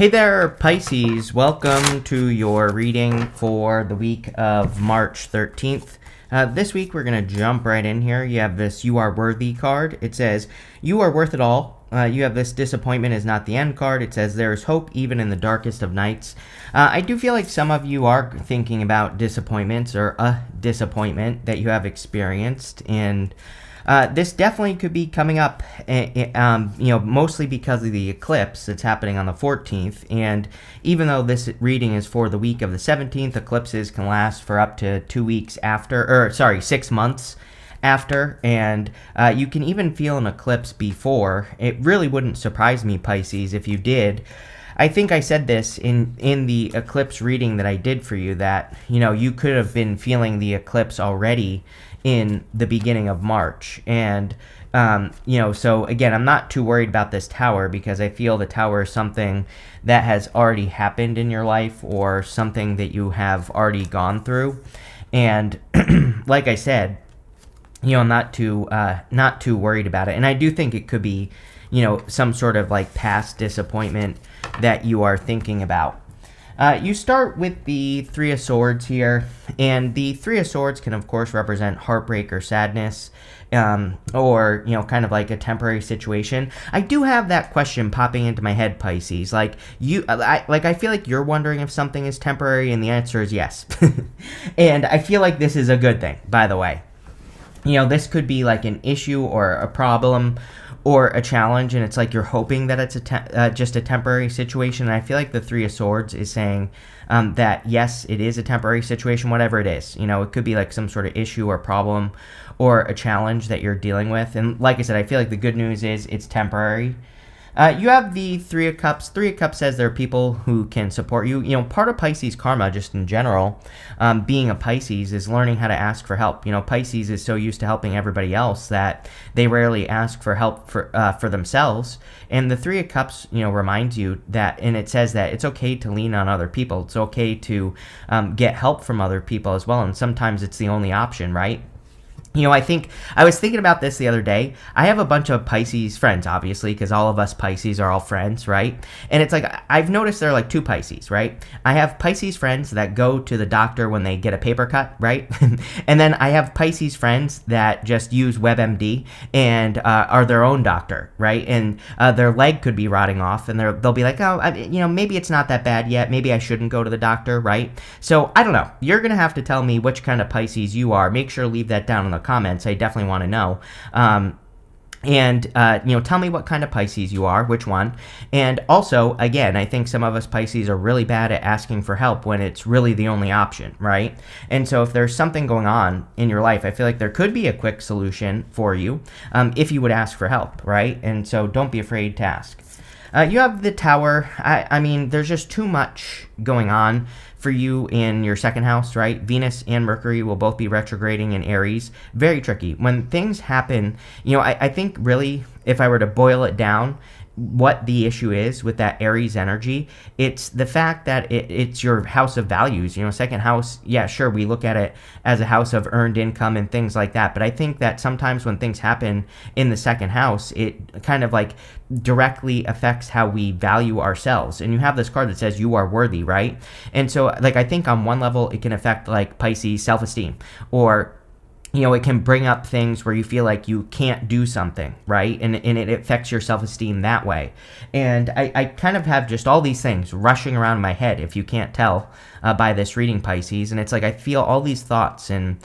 Hey there, Pisces. Welcome to your reading for the week of March 13th. This week, we're going to jump right in here. You have this You Are Worthy card. It says, you are worth it all. You have this disappointment is not the end card. It says there is hope even in the darkest of nights. I do feel like some of you are thinking about disappointments or a disappointment that you have experienced. And this definitely could be coming up, mostly because of the eclipse that's happening on the 14th. And even though this reading is for the week of the 17th, eclipses can last for up to 2 weeks after, 6 months after, and you can even feel an eclipse before. It really wouldn't surprise me, Pisces, if you did. I think I said this in the eclipse reading that I did for you, that, you could have been feeling the eclipse already in the beginning of March. And, so again, I'm not too worried about this tower because I feel the tower is something that has already happened in your life or something that you have already gone through. And like I said, I'm not too worried about it. And I do think it could be, some sort of like past disappointment that you are thinking about. You start with the Three of Swords here, and the Three of Swords can, of course, represent heartbreak or sadness, or, kind of like a temporary situation. I do have that question popping into my head, Pisces. I feel like you're wondering if something is temporary, and the answer is yes. And I feel like this is a good thing, by the way. This could be like an issue or a problem or a challenge, and it's like you're hoping that it's just a temporary situation. And I feel like the Three of Swords is saying that, yes, it is a temporary situation, whatever it is. it could be like some sort of issue or problem or a challenge that you're dealing with. And like I said, I feel like the good news is it's temporary. You have the Three of Cups. Three of Cups says there are people who can support you. Part of Pisces karma, just in general, being a Pisces, is learning how to ask for help. Pisces is so used to helping everybody else that they rarely ask for help for themselves. And the Three of Cups, reminds you that, and it says that it's okay to lean on other people. It's okay to get help from other people as well. And sometimes it's the only option, right? I think I was thinking about this the other day. I have a bunch of Pisces friends, obviously, because all of us Pisces are all friends, right? And it's like, I've noticed there are like two Pisces, right? I have Pisces friends that go to the doctor when they get a paper cut, right? And then I have Pisces friends that just use WebMD and are their own doctor, right? And their leg could be rotting off, and they'll be like, oh, maybe it's not that bad yet. Maybe I shouldn't go to the doctor, right? So I don't know. You're going to have to tell me which kind of Pisces you are. Make sure to leave that down in the comments. I definitely want to know. Tell me what kind of Pisces you are, which one. And also, again, I think some of us Pisces are really bad at asking for help when it's really the only option, right? And so if there's something going on in your life, I feel like there could be a quick solution for you if you would ask for help, right? And so don't be afraid to ask. You have the Tower. I mean, there's just too much going on for you in your second house, right? Venus and Mercury will both be retrograding in Aries. Very tricky. When things happen, I think really, if I were to boil it down, what the issue is with that Aries energy, it's the fact that it's your house of values. Second house, yeah, sure, we look at it as a house of earned income and things like that, but I think that sometimes when things happen in the second house, it kind of like directly affects how we value ourselves. And you have this card that says you are worthy, right? And so like I think on one level it can affect like Pisces self-esteem, or it can bring up things where you feel like you can't do something, right? And it affects your self-esteem that way. And I kind of have just all these things rushing around my head, if you can't tell by this reading, Pisces. And it's like I feel all these thoughts and,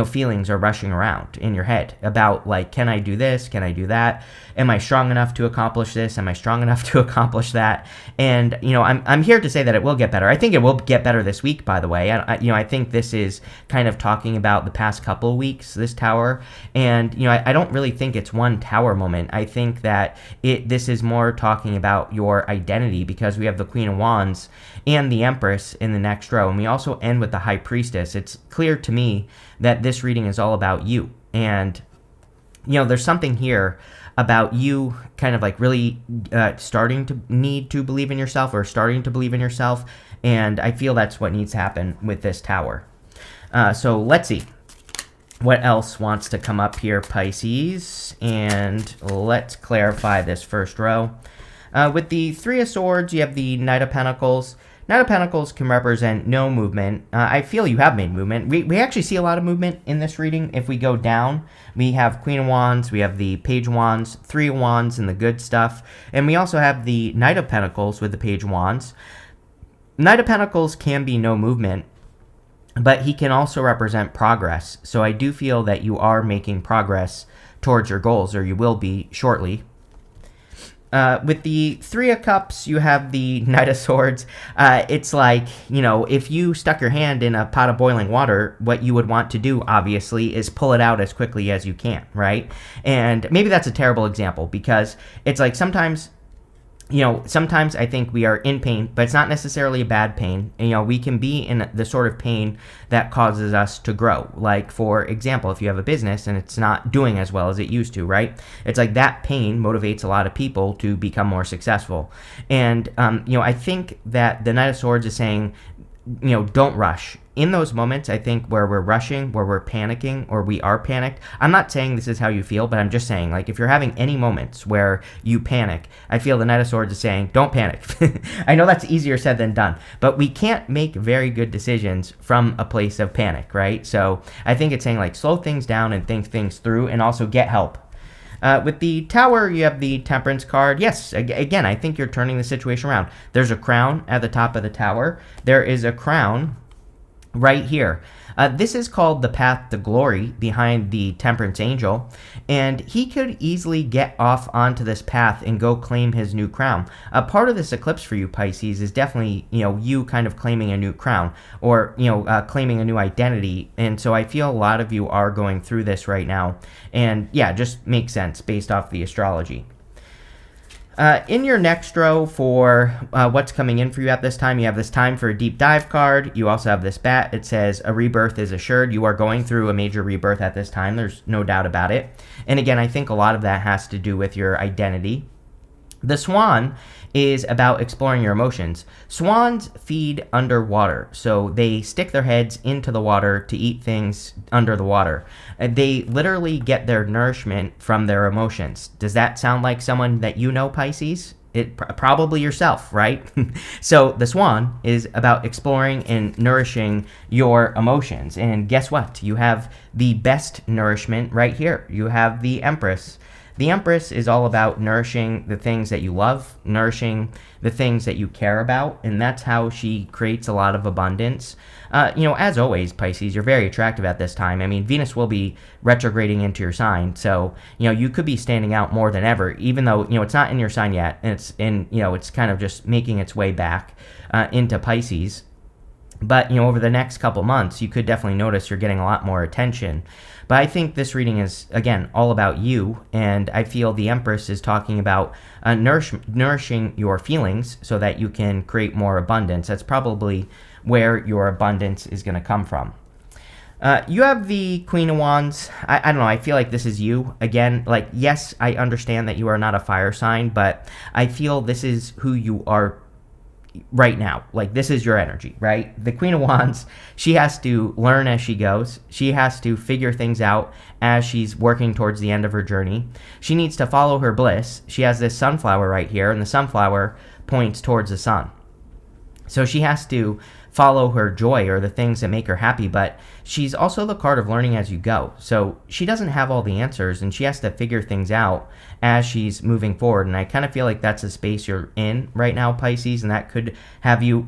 feelings are rushing around in your head about like, can I do this? Can I do that? Am I strong enough to accomplish this? Am I strong enough to accomplish that? And, I'm here to say that it will get better. I think it will get better this week, by the way. I think this is kind of talking about the past couple of weeks, this tower. And, I don't really think it's one tower moment. I think that this is more talking about your identity, because we have the Queen of Wands and the Empress in the next row. And we also end with the High Priestess. It's clear to me that this reading is all about you. And, there's something here about you kind of like really starting to need to believe in yourself, or starting to believe in yourself. And I feel that's what needs to happen with this tower. So let's see what else wants to come up here, Pisces. And let's clarify this first row. With the Three of Swords, you have the Knight of Pentacles. Knight of Pentacles can represent no movement. I feel you have made movement. We actually see a lot of movement in this reading. If we go down, we have Queen of Wands, we have the Page of Wands, Three of Wands, and the good stuff. And we also have the Knight of Pentacles with the Page of Wands. Knight of Pentacles can be no movement, but he can also represent progress. So I do feel that you are making progress towards your goals, or you will be shortly. With the Three of Cups, you have the Knight of Swords. It's like, if you stuck your hand in a pot of boiling water, what you would want to do, obviously, is pull it out as quickly as you can, right? And maybe that's a terrible example, because it's like sometimes I think we are in pain, but it's not necessarily a bad pain. We can be in the sort of pain that causes us to grow. Like, for example, if you have a business and it's not doing as well as it used to, right? It's like that pain motivates a lot of people to become more successful. And, I think that the Knight of Swords is saying, don't rush. In those moments, I think, where we're rushing, where we're panicking, or we are panicked, I'm not saying this is how you feel, but I'm just saying, like, if you're having any moments where you panic, I feel the Knight of Swords is saying, don't panic. I know that's easier said than done, but we can't make very good decisions from a place of panic, right? So I think it's saying, like, slow things down and think things through, and also get help. With the Tower, you have the Temperance card. Yes, again, I think you're turning the situation around. There's a crown at the top of the Tower. There is a crown right here. This is called the path to glory behind the Temperance Angel, and he could easily get off onto this path and go claim his new crown. A part of this eclipse for you, Pisces, is definitely, you kind of claiming a new crown, or, claiming a new identity, and so I feel a lot of you are going through this right now, and yeah, just makes sense based off the astrology. In your next row for what's coming in for you at this time, you have this Time for a Deep Dive card. You also have this bat. It says a rebirth is assured. You are going through a major rebirth at this time. There's no doubt about it. And again, I think a lot of that has to do with your identity. The Swan is about exploring your emotions. Swans feed underwater, so they stick their heads into the water to eat things under the water. They literally get their nourishment from their emotions. Does that sound like someone that you know, Pisces? Probably yourself, right? So the Swan is about exploring and nourishing your emotions. And guess what? You have the best nourishment right here. You have the Empress. The Empress is all about nourishing the things that you love, nourishing the things that you care about, and that's how she creates a lot of abundance. As always, Pisces, you're very attractive at this time. I mean, Venus will be retrograding into your sign, so, you could be standing out more than ever, even though, it's not in your sign yet, and it's kind of just making its way back into Pisces. But, over the next couple months, you could definitely notice you're getting a lot more attention. But I think this reading is, again, all about you, and I feel the Empress is talking about nourishing your feelings so that you can create more abundance. That's probably where your abundance is going to come from. You have the Queen of Wands. I don't know, I feel like this is you. Again, like, yes, I understand that you are not a fire sign, but I feel this is who you are right now. Like, this is your energy, right? The Queen of Wands, she has to learn as she goes. She has to figure things out as she's working towards the end of her journey. She needs to follow her bliss. She has this sunflower right here, and the sunflower points towards the sun. So she has to follow her joy, or the things that make her happy, but she's also the card of learning as you go. So she doesn't have all the answers, and she has to figure things out as she's moving forward. And I kind of feel like that's the space you're in right now, Pisces, and that could have you,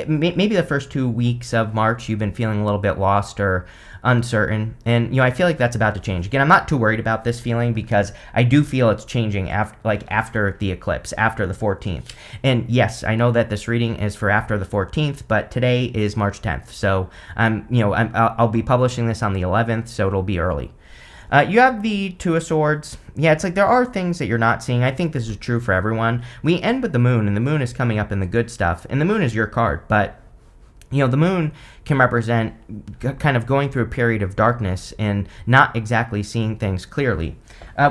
maybe the first 2 weeks of March, you've been feeling a little bit lost or uncertain, and I feel like that's about to change. Again, I'm not too worried about this feeling, because I do feel it's changing after the eclipse, after the 14th. And yes, I know that this reading is for after the 14th, but today is March 10th, so I'll be publishing this on the 11th, so it'll be early. You have the Two of Swords. Yeah, it's like there are things that you're not seeing. I think this is true for everyone. We end with the Moon, and the Moon is coming up in the good stuff, and the Moon is your card, but the Moon can represent kind of going through a period of darkness and not exactly seeing things clearly.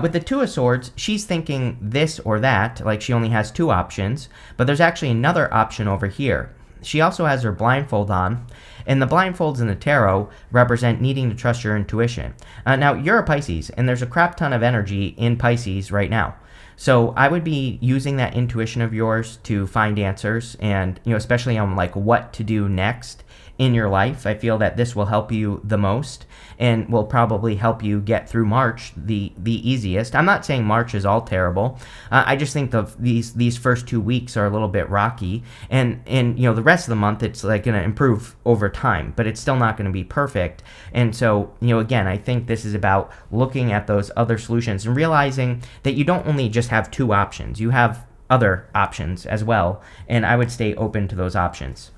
With the Two of Swords, she's thinking this or that, like she only has two options, but there's actually another option over here. She also has her blindfold on, and the blindfolds in the tarot represent needing to trust your intuition. Now, you're a Pisces, and there's a crap ton of energy in Pisces right now. So I would be using that intuition of yours to find answers, and especially on like what to do next in your life. I feel that this will help you the most and will probably help you get through March the easiest. I'm not saying March is all terrible. I just think these first 2 weeks are a little bit rocky, and the rest of the month it's like going to improve over time, but it's still not going to be perfect. And so again, I think this is about looking at those other solutions and realizing that you don't only just have two options. You have other options as well, and I would stay open to those options.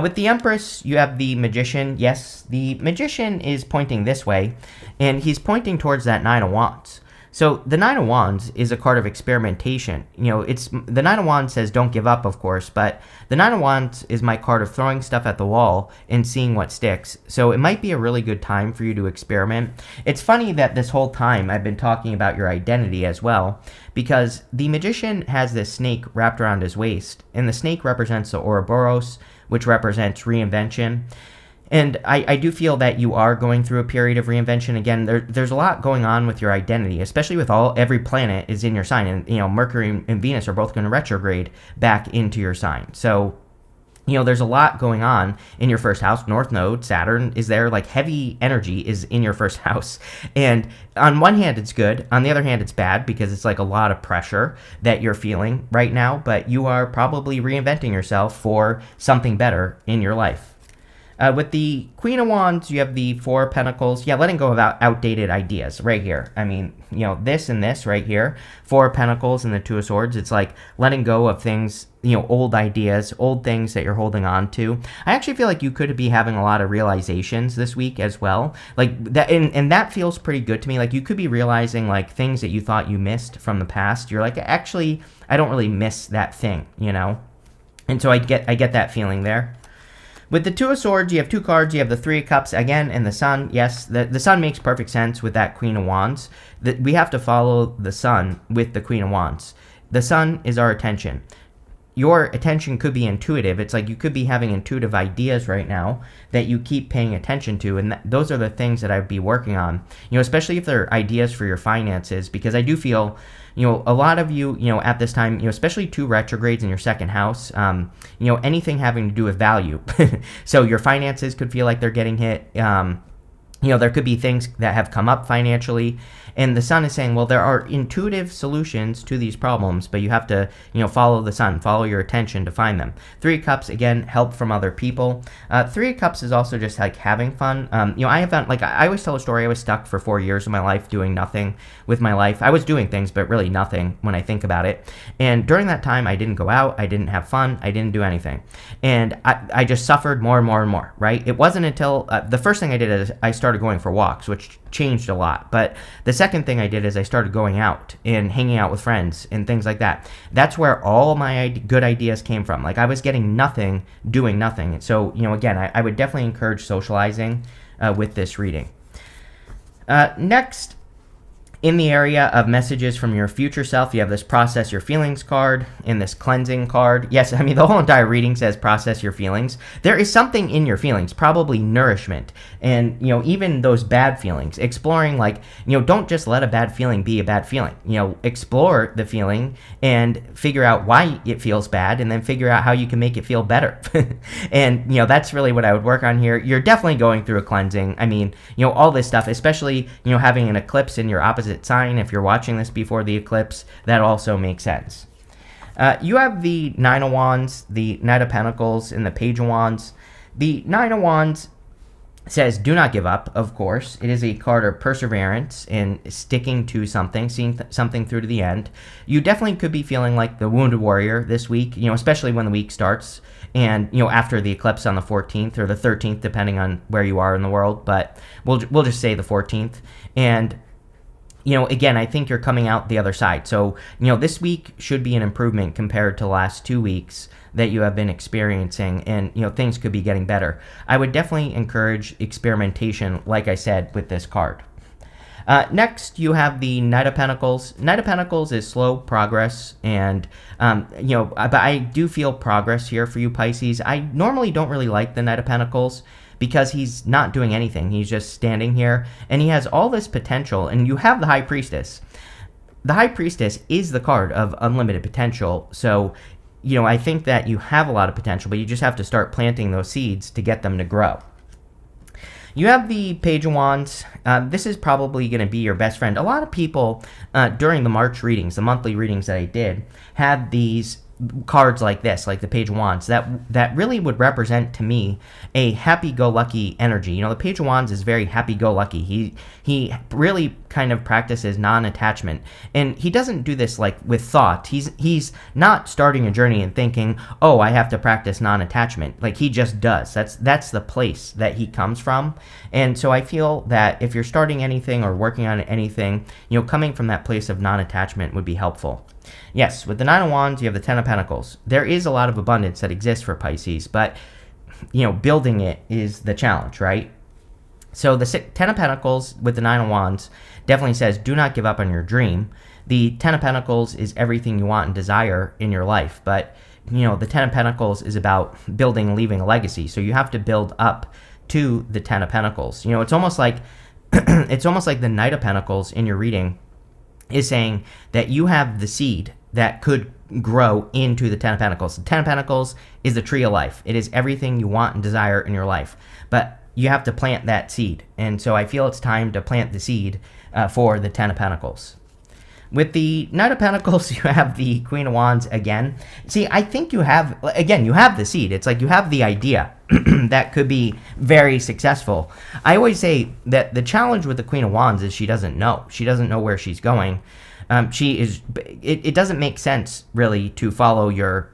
With the Empress, you have the Magician. Yes, the Magician is pointing this way, and he's pointing towards that Nine of Wands. So the Nine of Wands is a card of experimentation. It's the Nine of Wands says don't give up, of course, but the Nine of Wands is my card of throwing stuff at the wall and seeing what sticks. So it might be a really good time for you to experiment. It's funny that this whole time I've been talking about your identity as well, because the Magician has this snake wrapped around his waist, and the snake represents the Ouroboros, which represents reinvention. And I do feel that you are going through a period of reinvention. Again, there's a lot going on with your identity, especially with every planet is in your sign. And, Mercury and Venus are both going to retrograde back into your sign. So, there's a lot going on in your first house. North Node, Saturn is there, like heavy energy is in your first house. And on one hand, it's good. On the other hand, it's bad because it's like a lot of pressure that you're feeling right now, but you are probably reinventing yourself for something better in your life. With the Queen of Wands, you have the Four of Pentacles. Yeah, letting go of outdated ideas right here. I mean, this and this right here. Four of Pentacles and the Two of Swords. It's like letting go of things, old ideas, old things that you're holding on to. I actually feel like you could be having a lot of realizations this week as well. Like that, and that feels pretty good to me. Like you could be realizing like things that you thought you missed from the past. You're like, actually, I don't really miss that thing, And so I get that feeling there. With the Two of Swords, you have two cards. You have the Three of Cups again and the Sun. Yes, the Sun makes perfect sense with that Queen of Wands. We have to follow the Sun with the Queen of Wands. The Sun is our attention. Your attention could be intuitive. It's like you could be having intuitive ideas right now that you keep paying attention to, and those are the things that I'd be working on. Especially if they're ideas for your finances, because I do feel a lot of you, at this time, especially two retrogrades in your second house, anything having to do with value. So your finances could feel like they're getting hit. There could be things that have come up financially, and the Sun is saying, well, there are intuitive solutions to these problems, but you have to, follow the Sun, follow your attention to find them. Three of Cups, again, help from other people. Three of Cups is also just like having fun. I haven't, I always tell a story. I was stuck for 4 years of my life doing nothing with my life. I was doing things, but really nothing when I think about it. And during that time, I didn't go out, I didn't have fun, I didn't do anything. And I just suffered more and more and more, right? It wasn't until the first thing I did is I started going for walks, which changed a lot. But the second thing I did is I started going out and hanging out with friends and things like that. That's where all my good ideas came from. Like I was getting nothing, doing nothing. So, again, I would definitely encourage socializing with this reading. Next, in the area of messages from your future self, you have this Process Your Feelings card and this Cleansing card. Yes, I mean, the whole entire reading says process your feelings. There is something in your feelings, probably nourishment, and, even those bad feelings. Exploring, don't just let a bad feeling be a bad feeling. Explore the feeling and figure out why it feels bad, and then figure out how you can make it feel better. And, that's really what I would work on here. You're definitely going through a cleansing. I mean, all this stuff, especially, having an eclipse in your opposite sign. If you're watching this before the eclipse, that also makes sense. You have the Nine of Wands, the Knight of Pentacles, and the Page of Wands. The Nine of Wands says do not give up, of course. It is a card of perseverance and sticking to something, seeing something through to the end. You definitely could be feeling like the Wounded Warrior this week, especially when the week starts and, after the eclipse on the 14th or the 13th, depending on where you are in the world. But we'll just say the 14th. And again, I think you're coming out the other side. So, this week should be an improvement compared to the last 2 weeks that you have been experiencing, and, things could be getting better. I would definitely encourage experimentation, like I said, with this card. Next, you have the Knight of Pentacles. Knight of Pentacles is slow progress, and, but I do feel progress here for you, Pisces. I normally don't really like the Knight of Pentacles, because he's not doing anything. He's just standing here, and he has all this potential, and you have the High Priestess. the High Priestess is the card of unlimited potential. So, I think that you have a lot of potential, but you just have to start planting those seeds to get them to grow. You have the Page of Wands. This is probably going to be your best friend. A lot of people during the March readings, the monthly readings that I did, had these cards like this, like the Page of Wands, that really would represent to me a happy-go-lucky energy. The Page of Wands is very happy-go-lucky. He really kind of practices non-attachment, and he doesn't do this like with thought. He's not starting a journey and thinking, oh, I have to practice non-attachment. Like, he just does. That's the place that he comes from. And so I feel that if you're starting anything or working on anything, coming from that place of non-attachment would be helpful. Yes, with the Nine of Wands, you have the Ten of Pentacles. There is a lot of abundance that exists for Pisces, but, building it is the challenge, right? So the Ten of Pentacles with the Nine of Wands definitely says, do not give up on your dream. The Ten of Pentacles is everything you want and desire in your life, but, the Ten of Pentacles is about building and leaving a legacy, so you have to build up to the Ten of Pentacles. It's almost like it's almost like the Knight of Pentacles in your reading is saying that you have the seed that could grow into the Ten of Pentacles. The Ten of Pentacles is the tree of life. It is everything you want and desire in your life. But you have to plant that seed. And so I feel it's time to plant the seed for the Ten of Pentacles. With the Knight of Pentacles, you have the Queen of Wands again. See, I think you have the seed. It's like you have the idea that could be very successful. I always say that the challenge with the Queen of Wands is she doesn't know. She doesn't know where she's going. It doesn't make sense, really, to follow your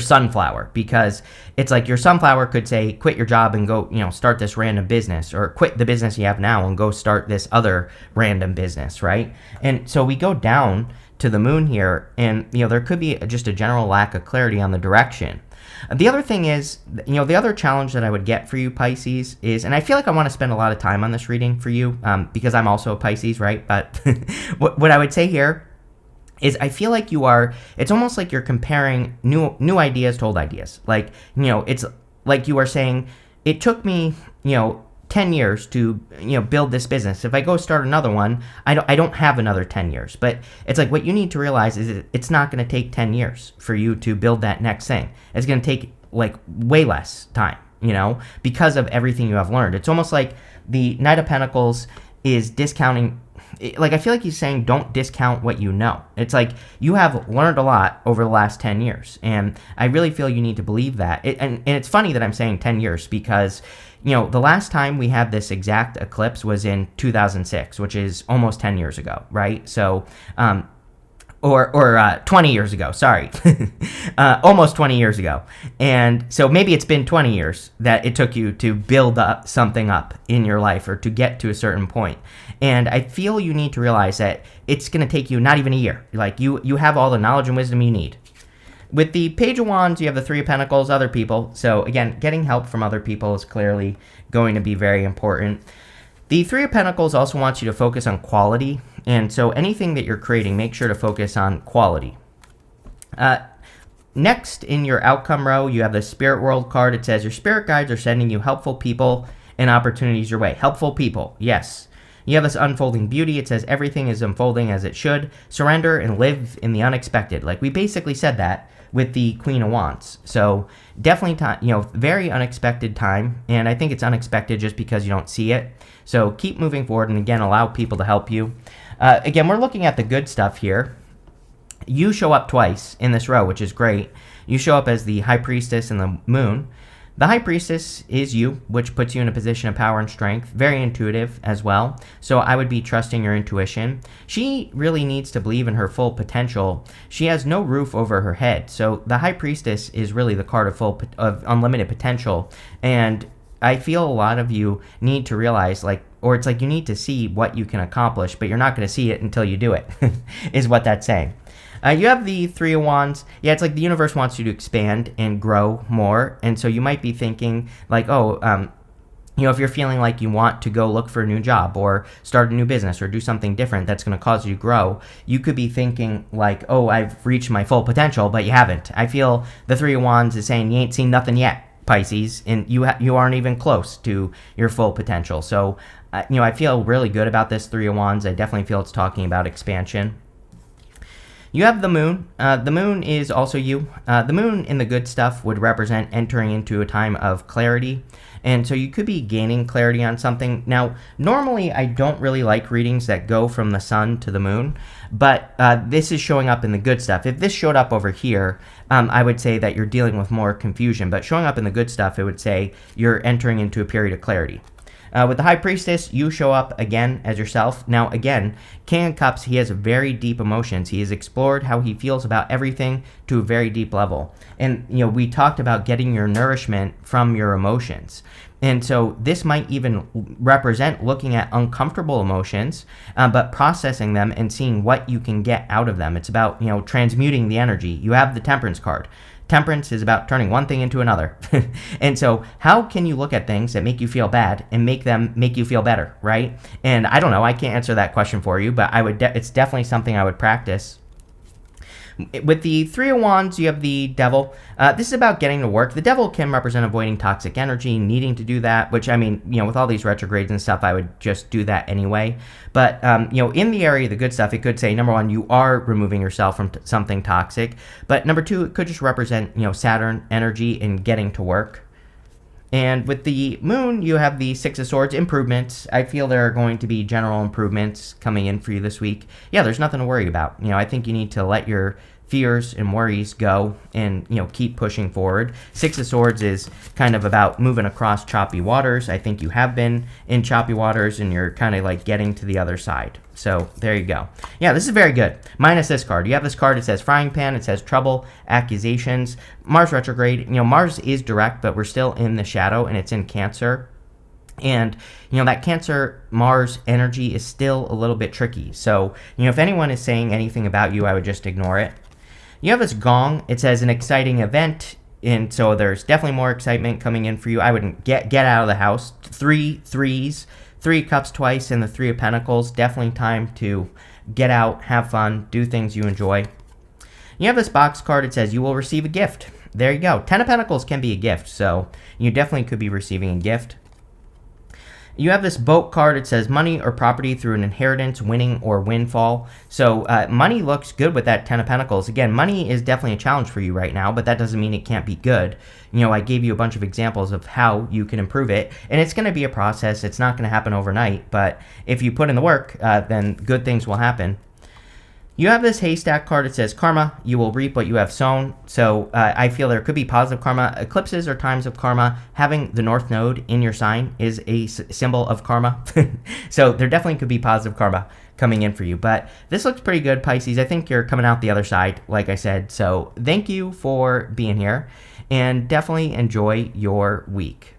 sunflower, because it's like your sunflower could say, quit your job and go, start this random business, or quit the business you have now and go start this other random business, right? And so we go down to the moon here, and, there could be just a general lack of clarity on the direction. The other thing is, the other challenge that I would get for you, Pisces, is, and I feel like I want to spend a lot of time on this reading for you, because I'm also a Pisces, right? But what I would say here is I feel like it's almost like you're comparing new ideas to old ideas. Like, it's like you are saying, it took me, 10 years to, build this business. If I go start another one, I don't have another 10 years. But it's like, what you need to realize is it's not going to take 10 years for you to build that next thing. It's going to take like way less time, because of everything you have learned. It's almost like the Knight of Pentacles is discounting. Like, I feel like he's saying, don't discount what you know. It's like, you have learned a lot over the last 10 years. And I really feel you need to believe that. And it's funny that I'm saying 10 years because, the last time we had this exact eclipse was in 2006, which is almost 10 years ago, right? So, or 20 years ago, sorry. Almost 20 years ago. And so maybe it's been 20 years that it took you to build up something up in your life or to get to a certain point. And I feel you need to realize that it's going to take you not even a year. Like, you have all the knowledge and wisdom you need. With the Page of Wands, you have the Three of Pentacles, other people. So again, getting help from other people is clearly going to be very important. The Three of Pentacles also wants you to focus on quality. And so anything that you're creating, make sure to focus on quality. Next, in your outcome row, you have the Spirit World card. It says, your spirit guides are sending you helpful people and opportunities your way. Helpful people, yes. You have this unfolding beauty. It says everything is unfolding as it should. Surrender and live in the unexpected. Like, we basically said that with the Queen of Wands. So definitely time, very unexpected time. And I think it's unexpected just because you don't see it. So keep moving forward, and again, allow people to help you. Again, we're looking at the good stuff here. You show up twice in this row, which is great. You show up as the High Priestess and the Moon. The High Priestess is you, which puts you in a position of power and strength. Very intuitive as well. So I would be trusting your intuition. She really needs to believe in her full potential. She has no roof over her head. So the High Priestess is really the card of unlimited potential. And I feel a lot of you need to realize, it's like you need to see what you can accomplish, but you're not going to see it until you do it, is what that's saying. You have the Three of Wands. Yeah, it's like the universe wants you to expand and grow more. And so you might be thinking like, if you're feeling like you want to go look for a new job or start a new business or do something different that's going to cause you to grow, you could be thinking like, oh, I've reached my full potential, but you haven't. I feel the Three of Wands is saying you ain't seen nothing yet, Pisces, and you aren't even close to your full potential. So, I feel really good about this Three of Wands. I definitely feel it's talking about expansion. You have the moon. The moon is also you. The moon in the good stuff would represent entering into a time of clarity. And so you could be gaining clarity on something. Now, normally I don't really like readings that go from the sun to the moon, but this is showing up in the good stuff. If this showed up over here, I would say that you're dealing with more confusion. But showing up in the good stuff, it would say you're entering into a period of clarity. With the High Priestess, you show up again as yourself. Now, again, King of Cups, he has very deep emotions. He has explored how he feels about everything to a very deep level. And, we talked about getting your nourishment from your emotions. And so this might even represent looking at uncomfortable emotions, but processing them and seeing what you can get out of them. It's about, transmuting the energy. You have the Temperance card. Temperance is about turning one thing into another. And so how can you look at things that make you feel bad and make them make you feel better, right? And I don't know, I can't answer that question for you, but it's definitely something I would practice. With the Three of Wands, you have the Devil. This is about getting to work. The Devil can represent avoiding toxic energy, needing to do that, which, with all these retrogrades and stuff, I would just do that anyway. But, in the area of the good stuff, it could say, number one, you are removing yourself from something toxic. But number two, it could just represent, Saturn energy and getting to work. And with the moon, you have the Six of Swords, improvements. I feel there are going to be general improvements coming in for you this week. Yeah, there's nothing to worry about. I think you need to let your fears and worries go and, keep pushing forward. Six of Swords is kind of about moving across choppy waters. I think you have been in choppy waters and you're kind of like getting to the other side. So there you go. Yeah, this is very good. Minus this card. You have this card. It says frying pan. It says trouble, accusations, Mars retrograde. Mars is direct, but we're still in the shadow and it's in Cancer. And, that Cancer Mars energy is still a little bit tricky. So, if anyone is saying anything about you, I would just ignore it. You have this gong. It says an exciting event. And so there's definitely more excitement coming in for you. I would get out of the house. Three threes. 3 of Cups twice and the 3 of Pentacles. Definitely time to get out, have fun, do things you enjoy. You have this box card. It says you will receive a gift. There you go. 10 of Pentacles can be a gift, so you definitely could be receiving a gift. You have this boat card. It says money or property through an inheritance, winning, or windfall. So money looks good with that 10 of Pentacles. Again, money is definitely a challenge for you right now, but that doesn't mean it can't be good. I gave you a bunch of examples of how you can improve it, and it's going to be a process. It's not going to happen overnight, but if you put in the work, then good things will happen. You have this haystack card. It says karma. You will reap what you have sown. So I feel there could be positive karma. Eclipses are times of karma. Having the North Node in your sign is a symbol of karma. So there definitely could be positive karma coming in for you. But this looks pretty good, Pisces. I think you're coming out the other side, like I said. So thank you for being here, and definitely enjoy your week.